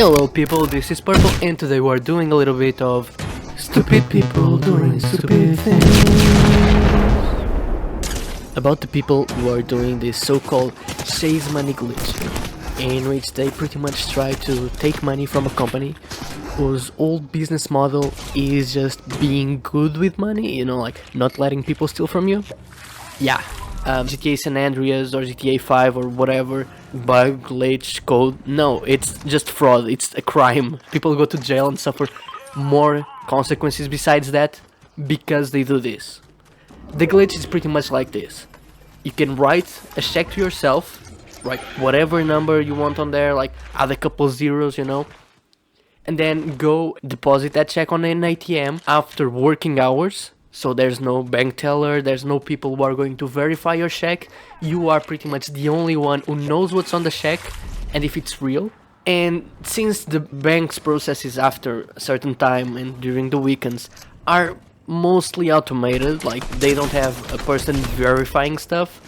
Hello people, this is Purple and today we're doing a little bit of stupid people doing stupid things. About the people who are doing this so-called chase money glitch, in which they pretty much try to take money from a company whose old business model is just being good with money, you know, like not letting people steal from you. Yeah, GTA San Andreas or GTA 5 or whatever, bug, glitch, code, no, it's just fraud, it's a crime. People go to jail and suffer more consequences besides that because they do this. The glitch is pretty much like this. You can write a check to yourself, write whatever number you want on there, like add a couple zeros, you know, and then go deposit that check on an ATM after working hours. So there's no bank teller, there's no people who are going to verify your check. You are pretty much the only one who knows what's on the check and if it's real. And since the bank's processes after a certain time and during the weekends are mostly automated, like they don't have a person verifying stuff,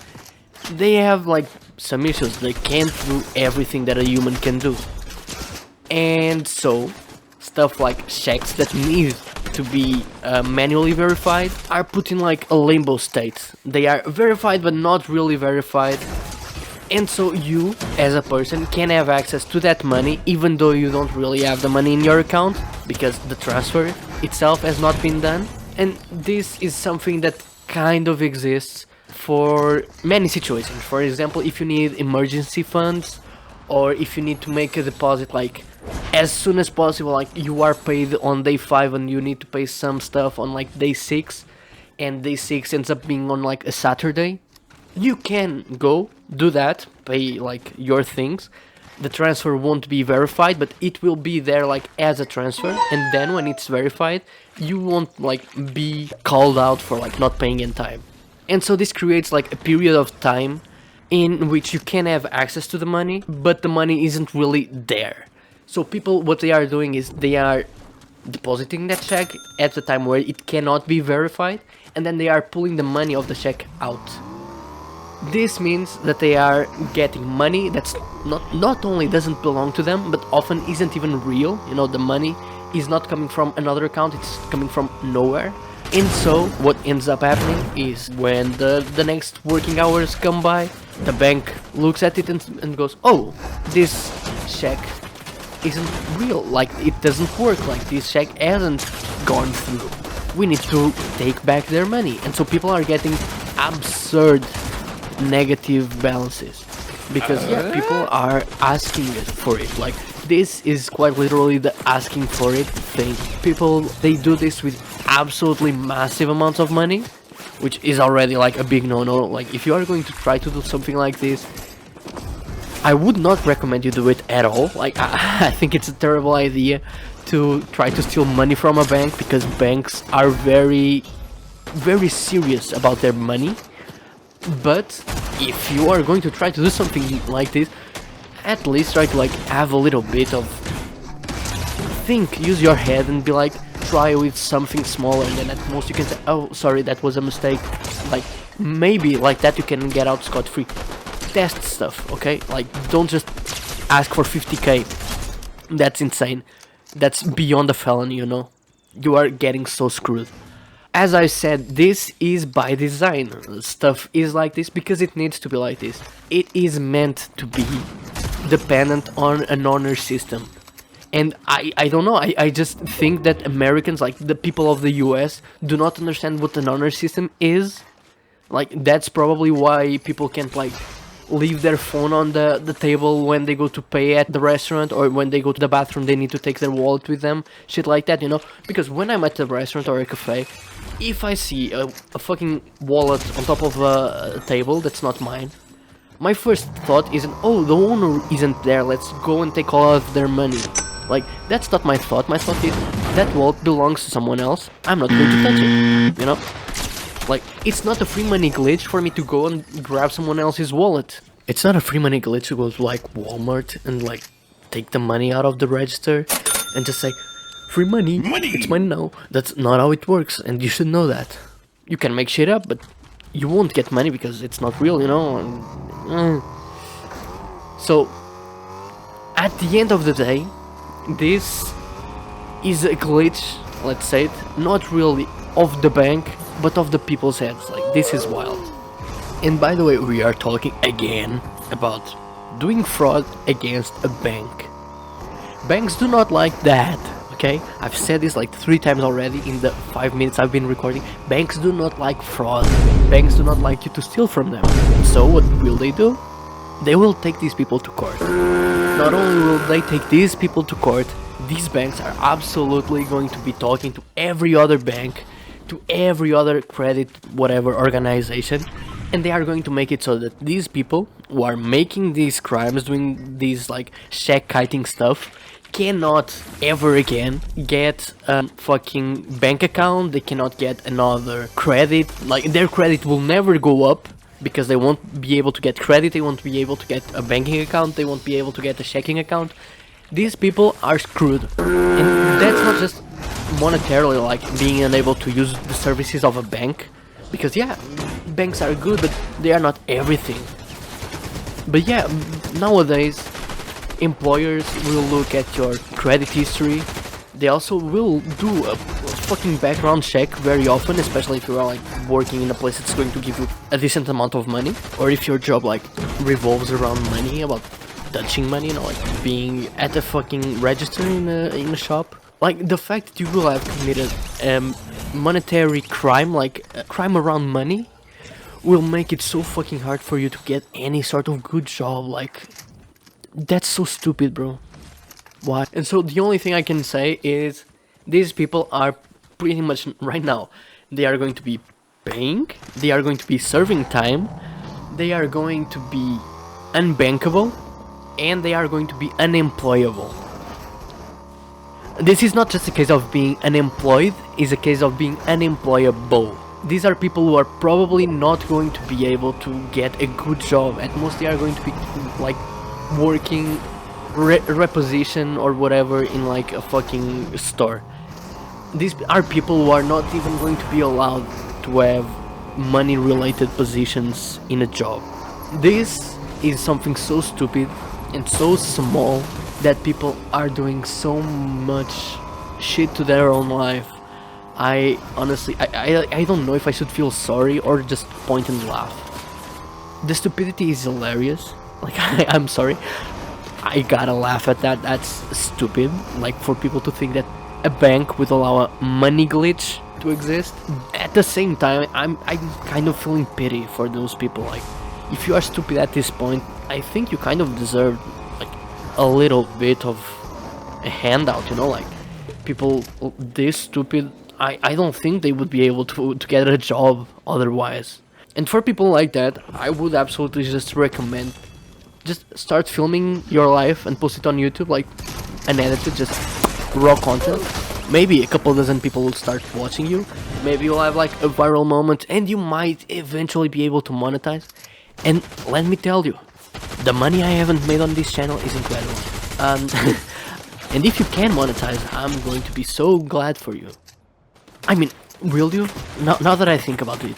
they have like some issues. They can't do everything that a human can do. And so stuff like checks that need to be manually verified are put in like a limbo state. They are verified but not really verified, and so you as a person can have access to that money even though you don't really have the money in your account because the transfer itself has not been done. And this is something that kind of exists for many situations. For example, if you need emergency funds or if you need to make a deposit like as soon as possible, like you are paid on day 5 and you need to pay some stuff on like day 6 and day 6 ends up being on like a Saturday, you can go do that, pay like your things. The transfer won't be verified but it will be there like as a transfer, and then when it's verified you won't like be called out for like not paying in time. And so this creates like a period of time in which you can have access to the money but the money isn't really there. So people, what they are doing is they are depositing that check at the time where it cannot be verified, and then they are pulling the money of the check out. This means that they are getting money that's not only doesn't belong to them, but often isn't even real. You know, the money is not coming from another account, it's coming from nowhere. And so what ends up happening is when the next working hours come by, the bank looks at it and goes, oh, this check isn't real, like it doesn't work, like this check hasn't gone through, we need to take back their money. And so people are getting absurd negative balances because people are asking it for it. Like this is quite literally the asking for it thing. People, they do this with absolutely massive amounts of money, which is already like a big no-no. Like if you are going to try to do something like this, I would not recommend you do it at all. Like I think it's a terrible idea to try to steal money from a bank because banks are very serious about their money. But if you are going to try to do something like this, at least try to like have a little bit of use your head and be like, try with something smaller, and then at most you can say, oh sorry, that was a mistake. Like maybe like that you can get out scot-free. Test stuff, okay? Like don't just ask for 50k. That's insane. That's beyond a felony, you know. You are getting so screwed. As I said, this is by design. Stuff is like this because it needs to be like this. It is meant to be dependent on an honor system. And I don't know, I just think that Americans, like the people of the US, do not understand what an honor system is. Like that's probably why people can't like leave their phone on the table when they go to pay at the restaurant, or when they go to the bathroom they need to take their wallet with them, shit like that, you know. Because when I'm at a restaurant or a cafe, if I see a fucking wallet on top of a table that's not mine, my first thought isn't, oh, the owner isn't there, let's go and take all of their money. Like, that's not my thought. My thought is, that wallet belongs to someone else, I'm not going to touch it, you know. Like, it's not a free money glitch for me to go and grab someone else's wallet. It's not a free money glitch to go to like Walmart and like take the money out of the register and just say, free money, it's mine now. That's not how it works, and you should know that. You can make shit up, but you won't get money because it's not real, you know. So, at the end of the day, This is a glitch, let's say it, not really of the bank, but of the people's heads. Like, this is wild. And by the way, we are talking again about doing fraud against a bank. Banks do not like that, okay? I've said this like 3 times already in the 5 minutes I've been recording. Banks do not like fraud. Banks do not like you to steal from them. So what will they do? They will take these people to court. Not only will they take these people to court, these banks are absolutely going to be talking to every other bank, to every other credit whatever organization, and they are going to make it so that these people who are making these crimes, doing these like check kiting stuff, cannot ever again get a fucking bank account. They cannot get another credit. Like, their credit will never go up because they won't be able to get credit. They won't be able to get a banking account. They won't be able to get a checking account. These people are screwed, and that's not just monetarily, like being unable to use the services of a bank, because yeah, banks are good, but they are not everything. But yeah, nowadays employers will look at your credit history. They also will do a fucking background check very often, especially if you are like working in a place that's going to give you a decent amount of money, or if your job like revolves around money, about touching money, you know, like being at a fucking register in a shop. Like, the fact that you will have committed monetary crime, like a crime around money, will make it so fucking hard for you to get any sort of good job. Like, that's so stupid, bro. Why? And so the only thing I can say is these people are pretty much right now, they are going to be paying, they are going to be serving time, they are going to be unbankable, and they are going to be unemployable. This is not just a case of being unemployed, it's a case of being unemployable. These are people who are probably not going to be able to get a good job. At most they are going to be like working reposition or whatever in like a fucking store. These are people who are not even going to be allowed to have money related positions in a job. This is something so stupid and so small that people are doing so much shit to their own life. I honestly, I don't know if I should feel sorry or just point and laugh. The stupidity is hilarious. Like, I'm sorry, I gotta laugh at that. That's stupid. Like, for people to think that a bank would allow a money glitch to exist. At the same time, I'm kind of feeling pity for those people. Like, if you are stupid at this point, I think you kind of deserve like a little bit of a handout, you know, like people this stupid, I don't think they would be able to get a job otherwise. And for people like that, I would absolutely just recommend just start filming your life and post it on YouTube, like unedited, just raw content. Maybe a couple dozen people will start watching you. Maybe you'll have like a viral moment and you might eventually be able to monetize. And let me tell you, the money I haven't made on this channel is incredible. And if you can monetize, I'm going to be so glad for you. I mean, will you? Now that I think about it,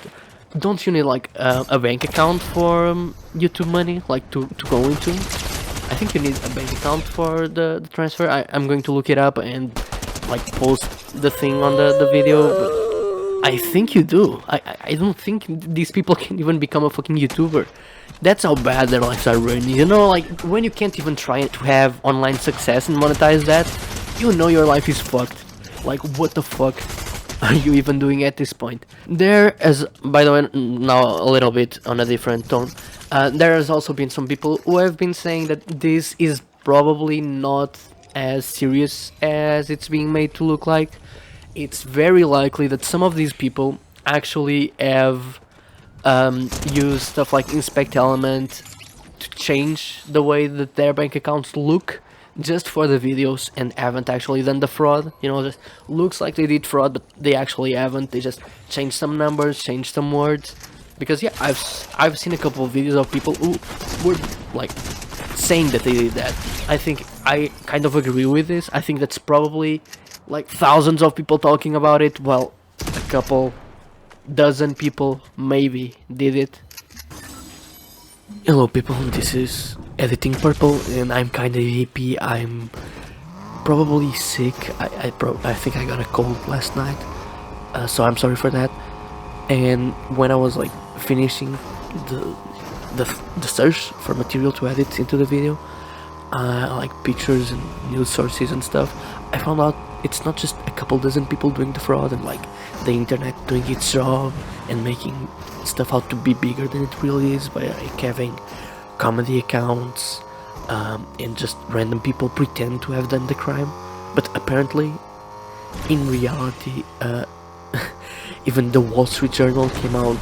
don't you need like a bank account for YouTube money, like to go into? I think you need a bank account for the transfer. I'm going to look it up and like post the thing on the video, but I think you do. I don't think these people can even become a fucking YouTuber. That's how bad their lives are ruined. You know, like when you can't even try to have online success and monetize that, you know your life is fucked. Like, what the fuck are you even doing at this point? There, as by the way, now a little bit on a different tone, there has also been some people who have been saying that this is probably not as serious as it's being made to look like. It's very likely that some of these people actually have used stuff like inspect element to change the way that their bank accounts look just for the videos and haven't actually done the fraud. You know, just looks like they did fraud, but they actually haven't. They just changed some numbers, changed some words. Because yeah, I've seen a couple of videos of people who were like saying that they did that. I think I kind of agree with this. I think that's probably like thousands of people talking about it. Well, a couple dozen people maybe did it. Hello people, this is Editing Purple and I'm kinda hippie. I'm probably sick. I think I got a cold last night, so I'm sorry for that. And when I was like finishing the search for material to edit into the video, like pictures and news sources and stuff, I found out it's not just a couple dozen people doing the fraud and like the internet doing its job and making stuff out to be bigger than it really is by like having comedy accounts, and just random people pretend to have done the crime. But apparently, in reality, even the Wall Street Journal came out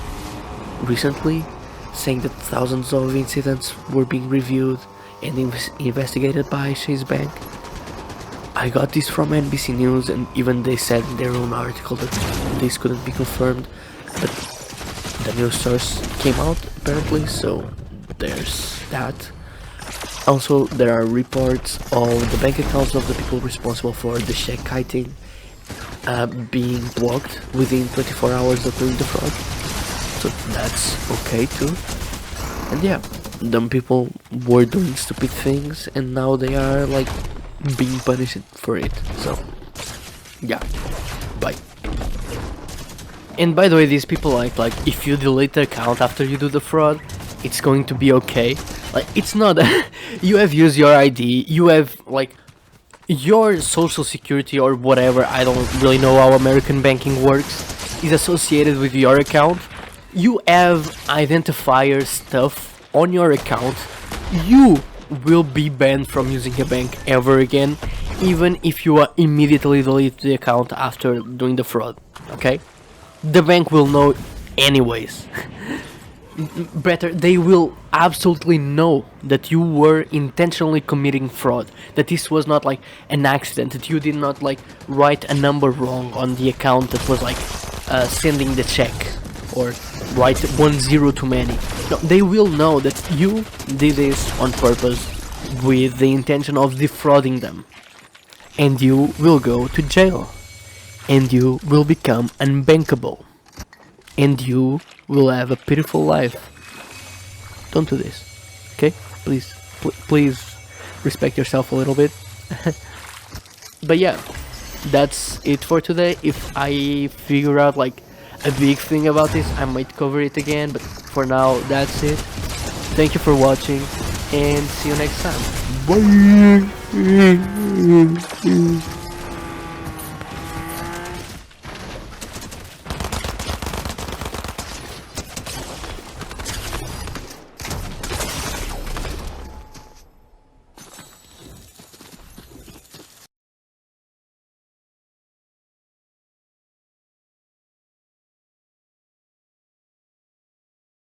recently saying that thousands of incidents were being reviewed and investigated by Chase Bank. I got this from NBC News, and even they said in their own article that this couldn't be confirmed, but the news source came out apparently, so there's that. Also, there are reports of the bank accounts of the people responsible for the check kiting being blocked within 24 hours of doing the fraud, so that's okay too. And yeah, dumb people were doing stupid things and now they are like being punished for it, so yeah, bye. And by the way, these people like if you delete the account after you do the fraud, it's going to be okay. Like, it's not you have used your ID, you have like your social security or whatever, I don't really know how American banking works, is associated with your account. You have identifier stuff on your account. You will be banned from using a bank ever again, even if you immediately delete the account after doing the fraud, okay? The bank will know anyways. Better, they will absolutely know that you were intentionally committing fraud, that this was not like an accident, that you did not like write a number wrong on the account that was like sending the check, or write 10 too many. No, they will know that you did this on purpose with the intention of defrauding them, and you will go to jail, and you will become unbankable, and you will have a pitiful life. Don't do this, okay? Please, please respect yourself a little bit. But yeah, that's it for today. If I figure out like a big thing about this, I might cover it again, but for now, that's it. Thank you for watching, and see you next time. Bye!